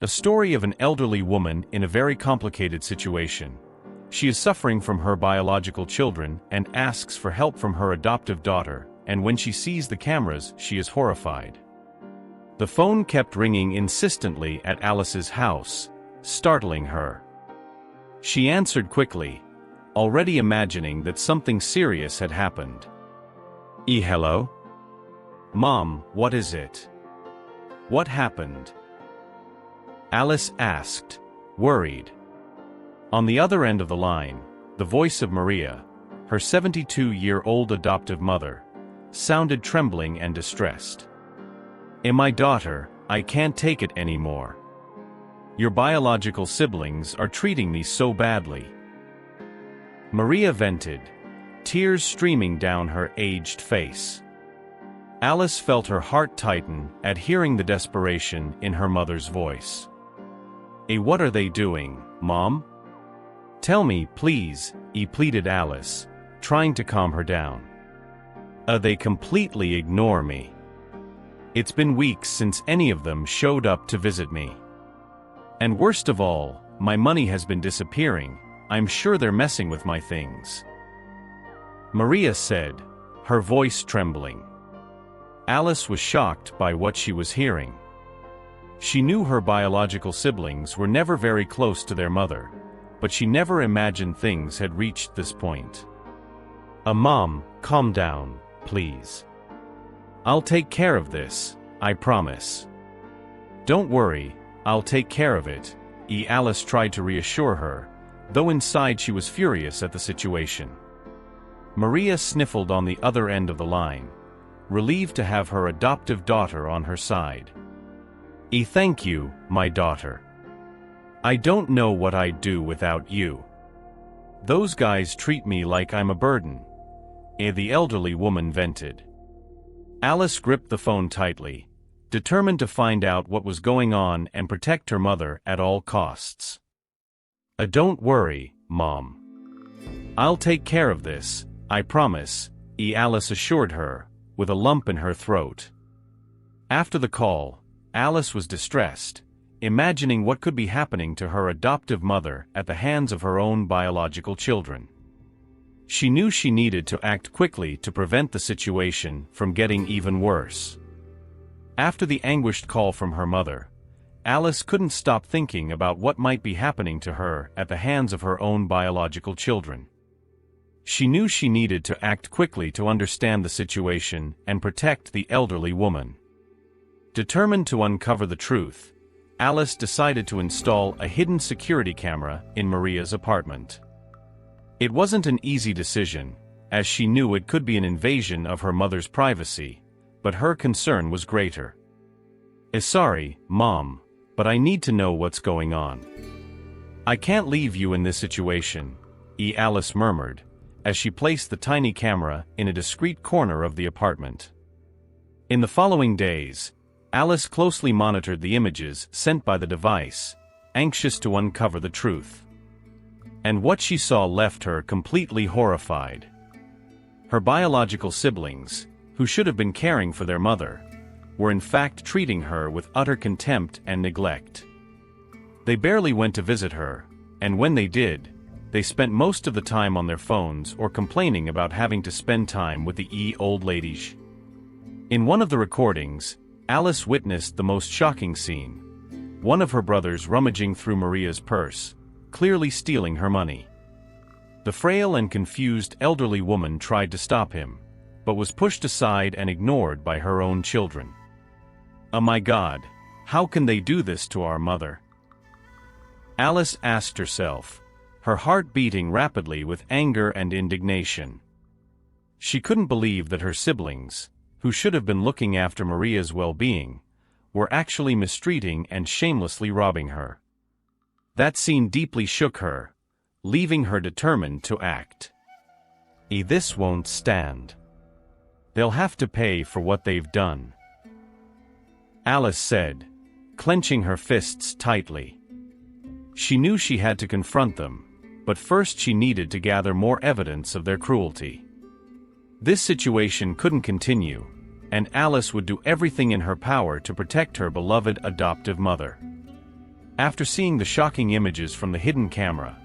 A story of an elderly woman in a very complicated situation. She is suffering from her biological children and asks for help from her adoptive daughter, and when she sees the cameras, she is horrified. The phone kept ringing insistently at Alice's house, startling her. She answered quickly, already imagining that something serious had happened. Hello? Mom, what is it? What happened? Alice asked, worried. On the other end of the line, the voice of Maria, her 72-year-old adoptive mother, sounded trembling and distressed. My daughter, I can't take it anymore. Your biological siblings are treating me so badly. Maria vented, tears streaming down her aged face. Alice felt her heart tighten at hearing the desperation in her mother's voice. What are they doing, Mom? Tell me, please, pleaded Alice, trying to calm her down. They completely ignore me. It's been weeks since any of them showed up to visit me. And worst of all, my money has been disappearing. I'm sure they're messing with my things. Maria said, her voice trembling. Alice was shocked by what she was hearing. She knew her biological siblings were never very close to their mother, but she never imagined things had reached this point. Mom, calm down, please. I'll take care of this, I promise. Don't worry, I'll take care of it, Alice tried to reassure her, though inside she was furious at the situation. Maria sniffled on the other end of the line, relieved to have her adoptive daughter on her side. Thank you, my daughter. I don't know what I'd do without you. Those guys treat me like I'm a burden. The elderly woman vented. Alice gripped the phone tightly, determined to find out what was going on and protect her mother at all costs. Don't worry, Mom. I'll take care of this, I promise, Alice assured her, with a lump in her throat. After the call, Alice was distressed, imagining what could be happening to her adoptive mother at the hands of her own biological children. She knew she needed to act quickly to prevent the situation from getting even worse. After the anguished call from her mother, Alice couldn't stop thinking about what might be happening to her at the hands of her own biological children. She knew she needed to act quickly to understand the situation and protect the elderly woman. Determined to uncover the truth, Alice decided to install a hidden security camera in Maria's apartment. It wasn't an easy decision, as she knew it could be an invasion of her mother's privacy, but her concern was greater. Sorry, Mom, but I need to know what's going on. I can't leave you in this situation, Alice murmured, as she placed the tiny camera in a discreet corner of the apartment. In the following days, Alice closely monitored the images sent by the device, anxious to uncover the truth. And what she saw left her completely horrified. Her biological siblings, who should have been caring for their mother, were in fact treating her with utter contempt and neglect. They barely went to visit her, and when they did, they spent most of the time on their phones or complaining about having to spend time with the old ladies. In one of the recordings, Alice witnessed the most shocking scene, one of her brothers rummaging through Maria's purse, clearly stealing her money. The frail and confused elderly woman tried to stop him, but was pushed aside and ignored by her own children. Oh my God, how can they do this to our mother? Alice asked herself, her heart beating rapidly with anger and indignation. She couldn't believe that her siblings, who should have been looking after Maria's well-being, were actually mistreating and shamelessly robbing her. That scene deeply shook her, leaving her determined to act. This won't stand. They'll have to pay for what they've done, Alice said, clenching her fists tightly. She knew she had to confront them, but first she needed to gather more evidence of their cruelty. This situation couldn't continue, and Alice would do everything in her power to protect her beloved adoptive mother. After seeing the shocking images from the hidden camera,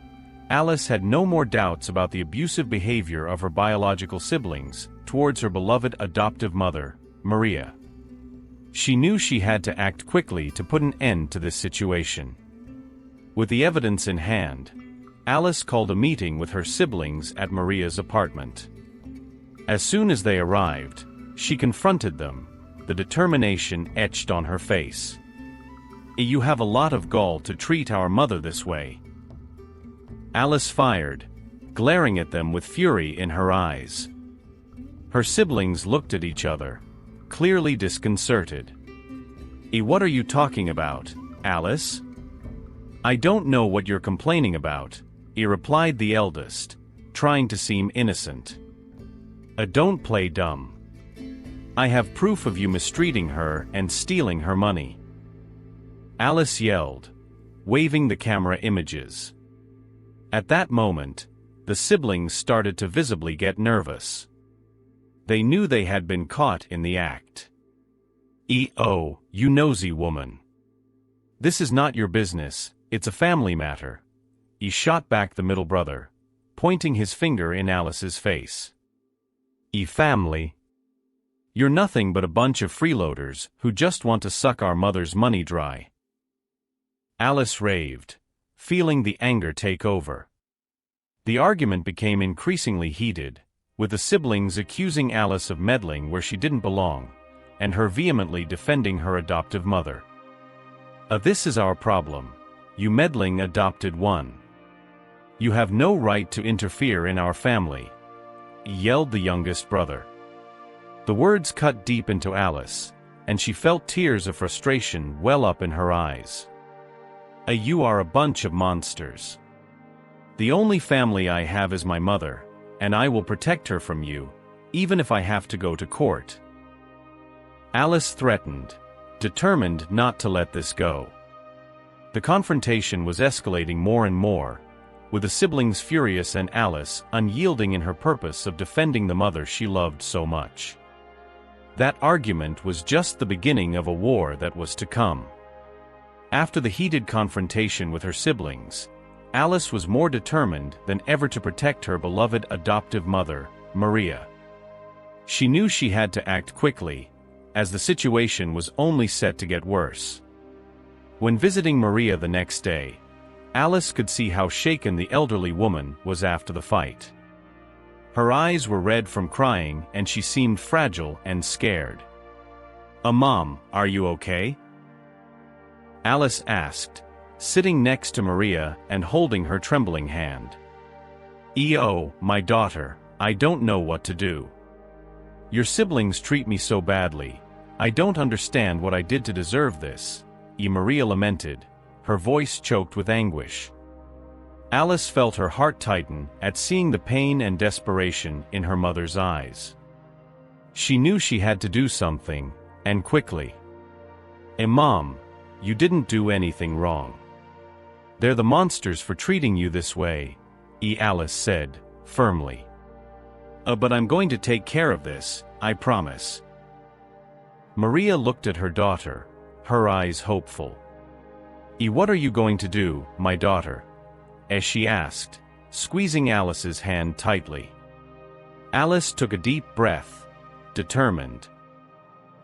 Alice had no more doubts about the abusive behavior of her biological siblings towards her beloved adoptive mother, Maria. She knew she had to act quickly to put an end to this situation. With the evidence in hand, Alice called a meeting with her siblings at Maria's apartment. As soon as they arrived, she confronted them, the determination etched on her face. "You have a lot of gall to treat our mother this way." Alice fired, glaring at them with fury in her eyes. Her siblings looked at each other, clearly disconcerted. What are you talking about, Alice?" "I don't know what you're complaining about," replied the eldest, trying to seem innocent. Don't play dumb. I have proof of you mistreating her and stealing her money," Alice yelled, waving the camera images. At that moment, the siblings started to visibly get nervous. They knew they had been caught in the act. "Oh, you nosy woman. This is not your business, it's a family matter," he shot back the middle brother, pointing his finger in Alice's face. Family? You're nothing but a bunch of freeloaders who just want to suck our mother's money dry." Alice raved, feeling the anger take over. The argument became increasingly heated, with the siblings accusing Alice of meddling where she didn't belong, and her vehemently defending her adoptive mother. This is our problem, you meddling adopted one. You have no right to interfere in our family," yelled the youngest brother. The words cut deep into Alice, and she felt tears of frustration well up in her eyes. You are a bunch of monsters. The only family I have is my mother, and I will protect her from you, even if I have to go to court." Alice threatened, determined not to let this go. The confrontation was escalating more and more, with the siblings furious and Alice unyielding in her purpose of defending the mother she loved so much. That argument was just the beginning of a war that was to come. After the heated confrontation with her siblings, Alice was more determined than ever to protect her beloved adoptive mother, Maria. She knew she had to act quickly, as the situation was only set to get worse. When visiting Maria the next day, Alice could see how shaken the elderly woman was after the fight. Her eyes were red from crying and she seemed fragile and scared. "Mom, are you okay?" Alice asked, sitting next to Maria and holding her trembling hand. "Oh, my daughter, I don't know what to do. Your siblings treat me so badly. I don't understand what I did to deserve this," Maria lamented, her voice choked with anguish. Alice felt her heart tighten at seeing the pain and desperation in her mother's eyes. She knew she had to do something, and quickly. "Mom, you didn't do anything wrong. They're the monsters for treating you this way," Alice said, firmly. But I'm going to take care of this, I promise." Maria looked at her daughter, her eyes hopeful. "What are you going to do, my daughter?" as she asked, squeezing Alice's hand tightly. Alice took a deep breath, determined.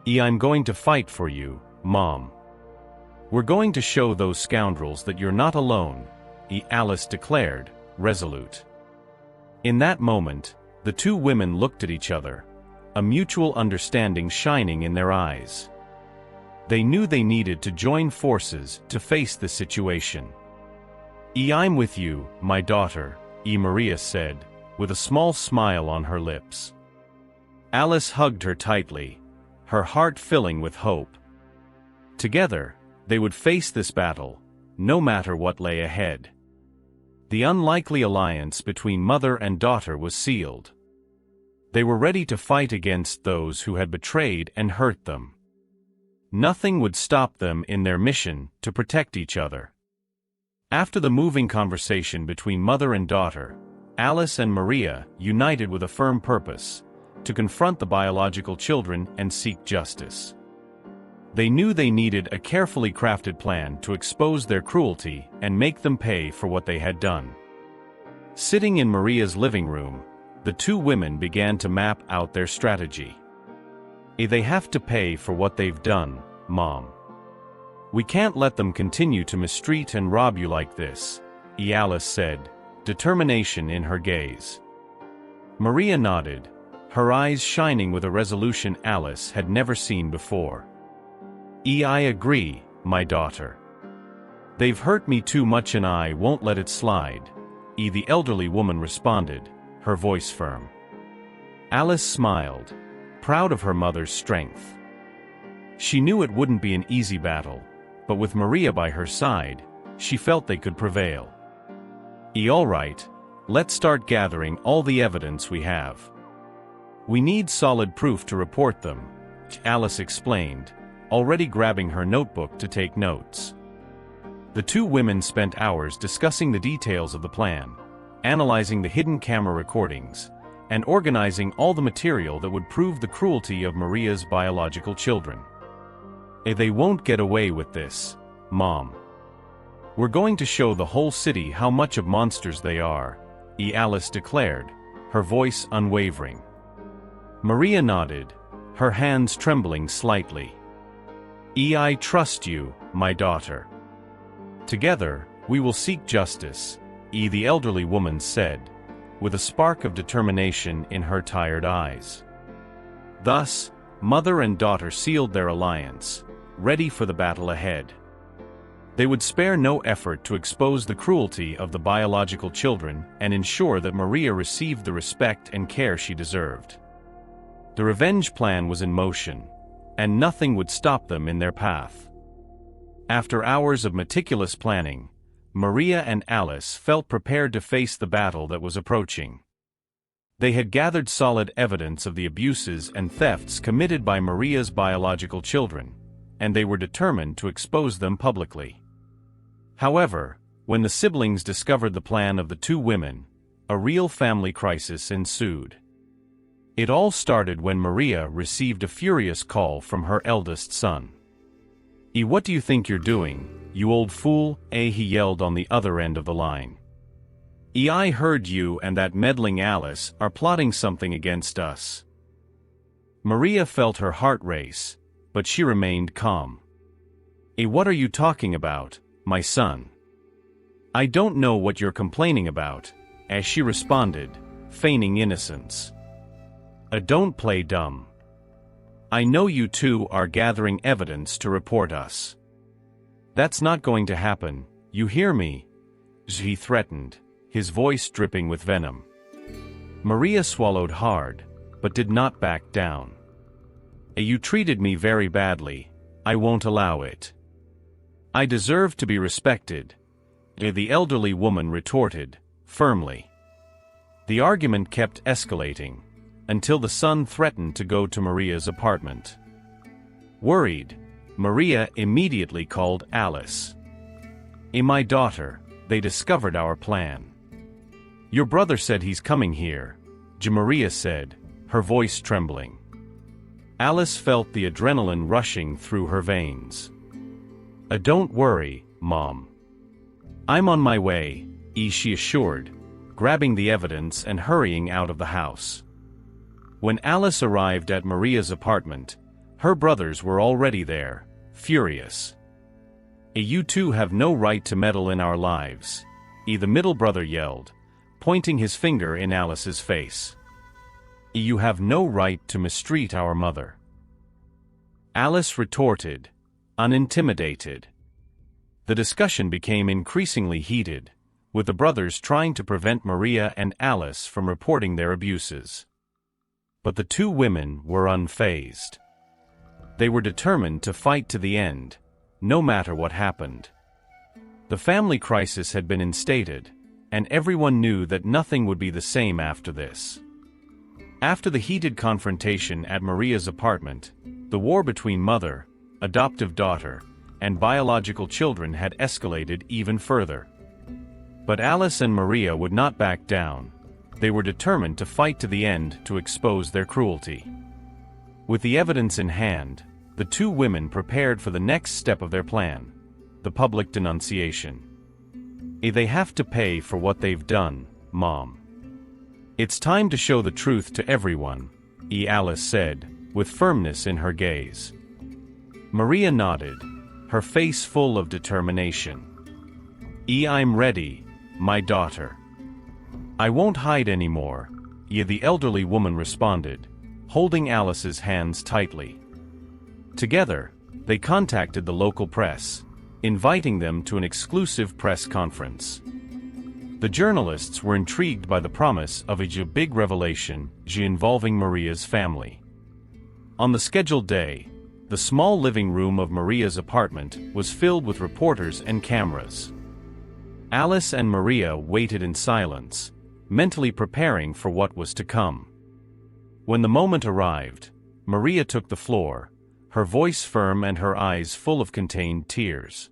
"I'm going to fight for you, Mom. We're going to show those scoundrels that you're not alone," Alice declared, resolute. In that moment, the two women looked at each other, a mutual understanding shining in their eyes. They knew they needed to join forces to face the situation. "I'm with you, my daughter," Maria said, with a small smile on her lips. Alice hugged her tightly, her heart filling with hope. Together, they would face this battle, no matter what lay ahead. The unlikely alliance between mother and daughter was sealed. They were ready to fight against those who had betrayed and hurt them. Nothing would stop them in their mission to protect each other. After the moving conversation between mother and daughter, Alice and Maria united with a firm purpose: to confront the biological children and seek justice. They knew they needed a carefully crafted plan to expose their cruelty and make them pay for what they had done. Sitting in Maria's living room, the two women began to map out their strategy. They have to pay for what they've done, Mom. We can't let them continue to mistreat and rob you like this, Alice said, determination in her gaze. Maria nodded, her eyes shining with a resolution Alice had never seen before. I agree, my daughter. They've hurt me too much and I won't let it slide, the elderly woman responded, her voice firm. Alice smiled, proud of her mother's strength. She knew it wouldn't be an easy battle, but with Maria by her side, she felt they could prevail. All right, let's start gathering all the evidence we have. We need solid proof to report them, Alice explained, already grabbing her notebook to take notes. The two women spent hours discussing the details of the plan, analyzing the hidden camera recordings, and organizing all the material that would prove the cruelty of Maria's biological children. They won't get away with this, Mom. We're going to show the whole city how much of monsters they are, Alice declared, her voice unwavering. Maria nodded, her hands trembling slightly. I trust you, my daughter. Together, we will seek justice, the elderly woman said, with a spark of determination in her tired eyes. Thus, mother and daughter sealed their alliance, ready for the battle ahead. They would spare no effort to expose the cruelty of the biological children and ensure that Maria received the respect and care she deserved. The revenge plan was in motion, and nothing would stop them in their path. After hours of meticulous planning, Maria and Alice felt prepared to face the battle that was approaching. They had gathered solid evidence of the abuses and thefts committed by Maria's biological children, and they were determined to expose them publicly. However, when the siblings discovered the plan of the two women, a real family crisis ensued. It all started when Maria received a furious call from her eldest son. What do you think you're doing, you old fool? He yelled on the other end of the line. I heard you and that meddling Alice are plotting something against us. Maria felt her heart race, but she remained calm. What are you talking about, my son? I don't know what you're complaining about, as she responded, feigning innocence. Don't play dumb. I know you two are gathering evidence to report us. That's not going to happen, you hear me? He threatened, his voice dripping with venom. Maria swallowed hard, but did not back down. You treated me very badly, I won't allow it. I deserve to be respected, the elderly woman retorted, firmly. The argument kept escalating, until the son threatened to go to Maria's apartment. Worried, Maria immediately called Alice. My daughter, they discovered our plan. Your brother said he's coming here, Maria said, her voice trembling. Alice felt the adrenaline rushing through her veins. Don't worry, Mom. I'm on my way, she assured, grabbing the evidence and hurrying out of the house. When Alice arrived at Maria's apartment, her brothers were already there, furious. You two have no right to meddle in our lives, the middle brother yelled, pointing his finger in Alice's face. You have no right to mistreat our mother. Alice retorted, unintimidated. The discussion became increasingly heated, with the brothers trying to prevent Maria and Alice from reporting their abuses. But the two women were unfazed. They were determined to fight to the end, no matter what happened. The family crisis had been instated, and everyone knew that nothing would be the same after this. After the heated confrontation at Maria's apartment, the war between mother, adoptive daughter, and biological children had escalated even further. But Alice and Maria would not back down. They were determined to fight to the end to expose their cruelty. With the evidence in hand, the the two women prepared for the next step of their plan, the public denunciation. They have to pay for what they've done, Mom. It's time to show the truth to everyone, Alice said, with firmness in her gaze. Maria nodded, her face full of determination. I'm ready, my daughter. I won't hide anymore, the elderly woman responded, holding Alice's hands tightly. Together, they contacted the local press, inviting them to an exclusive press conference. The journalists were intrigued by the promise of a big revelation involving Maria's family. On the scheduled day, the small living room of Maria's apartment was filled with reporters and cameras. Alice and Maria waited in silence, mentally preparing for what was to come. When the moment arrived, Maria took the floor, her voice firm and her eyes full of contained tears.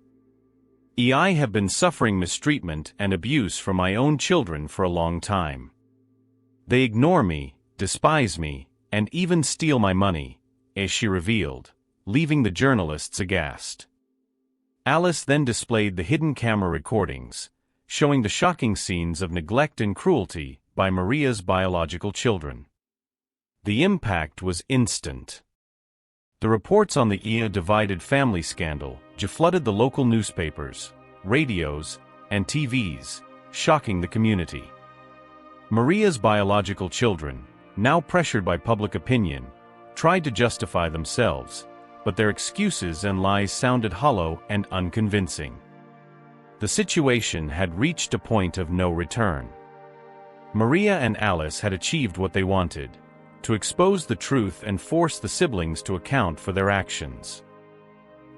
I have been suffering mistreatment and abuse from my own children for a long time. They ignore me, despise me, and even steal my money, as she revealed, leaving the journalists aghast. Alice then displayed the hidden camera recordings, showing the shocking scenes of neglect and cruelty by Maria's biological children. The impact was instant. The reports on the divided family scandal flooded the local newspapers, radios, and TVs, shocking the community. Maria's biological children, now pressured by public opinion, tried to justify themselves, but their excuses and lies sounded hollow and unconvincing. The situation had reached a point of no return. Maria and Alice had achieved what they wanted, to expose the truth and force the siblings to account for their actions.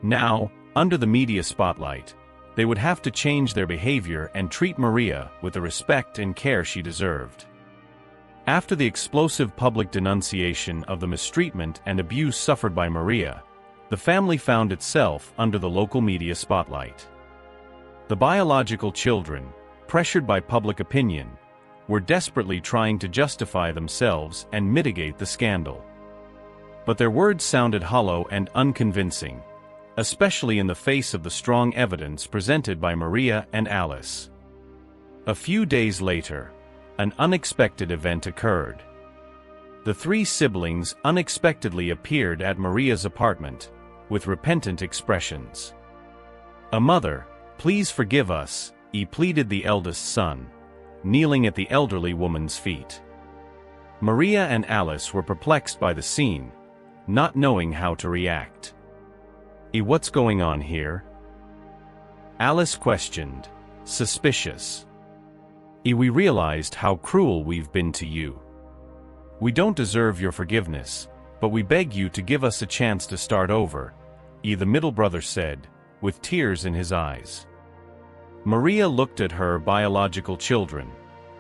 Now, under the media spotlight, they would have to change their behavior and treat Maria with the respect and care she deserved. After the explosive public denunciation of the mistreatment and abuse suffered by Maria, the family found itself under the local media spotlight. The biological children, pressured by public opinion, were desperately trying to justify themselves and mitigate the scandal. But their words sounded hollow and unconvincing, especially in the face of the strong evidence presented by Maria and Alice. A few days later, an unexpected event occurred. The three siblings unexpectedly appeared at Maria's apartment, with repentant expressions. "Mother, please forgive us," pleaded the eldest son, kneeling at the elderly woman's feet. Maria and Alice were perplexed by the scene, not knowing how to react. What's going on here?" Alice questioned, suspicious. We realized how cruel we've been to you. We don't deserve your forgiveness, but we beg you to give us a chance to start over, the middle brother said, with tears in his eyes. Maria looked at her biological children,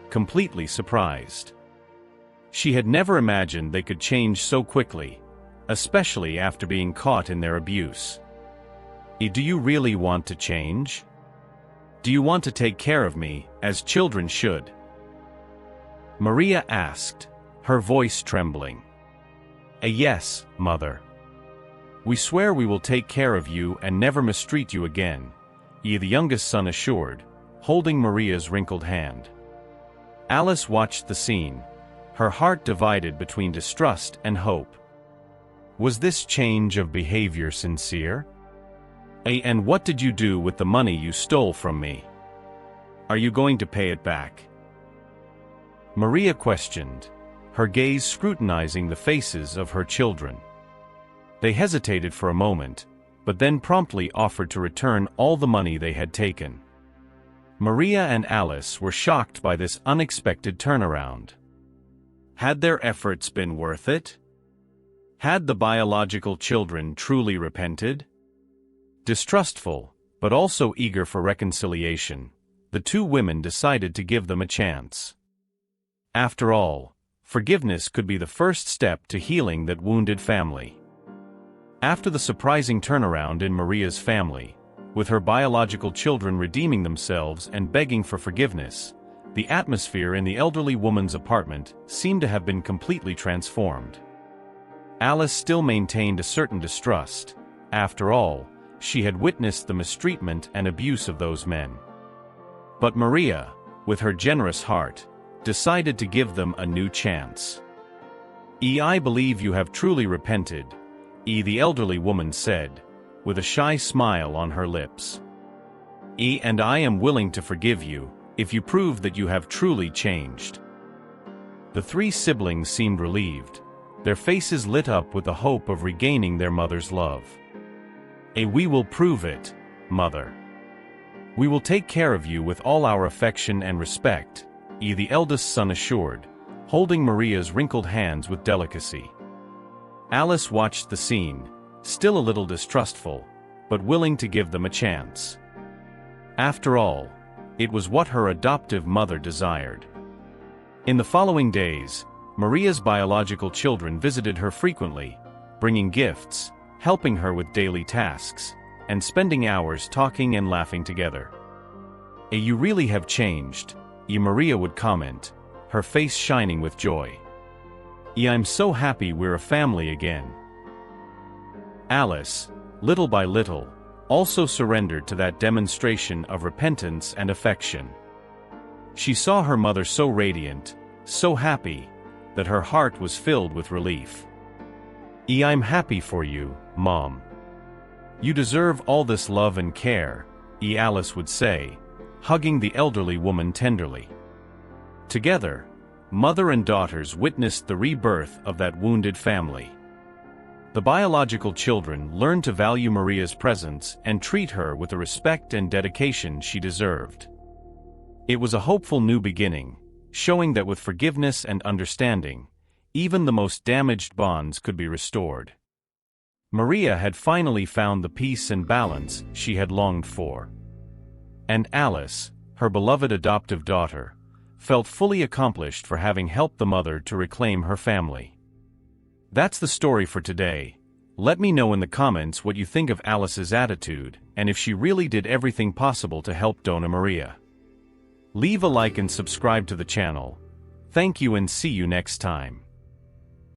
completely surprised. She had never imagined they could change so quickly, especially after being caught in their abuse. Do you really want to change? Do you want to take care of me, as children should?" Maria asked, her voice trembling. "Yes, Mother. We swear we will take care of you and never mistreat you again," the youngest son assured, holding Maria's wrinkled hand. Alice watched the scene, her heart divided between distrust and hope. Was this change of behavior sincere? And what did you do with the money you stole from me? Are you going to pay it back?" Maria questioned, her gaze scrutinizing the faces of her children. They hesitated for a moment, but then promptly offered to return all the money they had taken. Maria and Alice were shocked by this unexpected turnaround. Had their efforts been worth it? Had the biological children truly repented? Distrustful, but also eager for reconciliation, the two women decided to give them a chance. After all, forgiveness could be the first step to healing that wounded family. After the surprising turnaround in Maria's family, with her biological children redeeming themselves and begging for forgiveness, the atmosphere in the elderly woman's apartment seemed to have been completely transformed. Alice still maintained a certain distrust. After all, she had witnessed the mistreatment and abuse of those men. But Maria, with her generous heart, decided to give them a new chance. "I believe you have truly repented," the elderly woman said, with a shy smile on her lips. "And I am willing to forgive you, if you prove that you have truly changed." The three siblings seemed relieved, their faces lit up with the hope of regaining their mother's love. "We will prove it, Mother. We will take care of you with all our affection and respect," the eldest son assured, holding Maria's wrinkled hands with delicacy. Alice watched the scene, still a little distrustful, but willing to give them a chance. After all, it was what her adoptive mother desired. In the following days, Maria's biological children visited her frequently, bringing gifts, helping her with daily tasks, and spending hours talking and laughing together. "You really have changed," Maria would comment, her face shining with joy. "I'm so happy we're a family again." Alice, little by little, also surrendered to that demonstration of repentance and affection. She saw her mother so radiant, so happy, that her heart was filled with relief. "I'm happy for you, Mom. You deserve all this love and care," Alice would say, hugging the elderly woman tenderly. Together, mother and daughters witnessed the rebirth of that wounded family. The biological children learned to value Maria's presence and treat her with the respect and dedication she deserved. It was a hopeful new beginning, showing that with forgiveness and understanding, even the most damaged bonds could be restored. Maria had finally found the peace and balance she had longed for. And Alice, her beloved adoptive daughter, felt fully accomplished for having helped the mother to reclaim her family. That's the story for today. Let me know in the comments what you think of Alice's attitude, and if she really did everything possible to help Donna Maria. Leave a like and subscribe to the channel. Thank you and see you next time.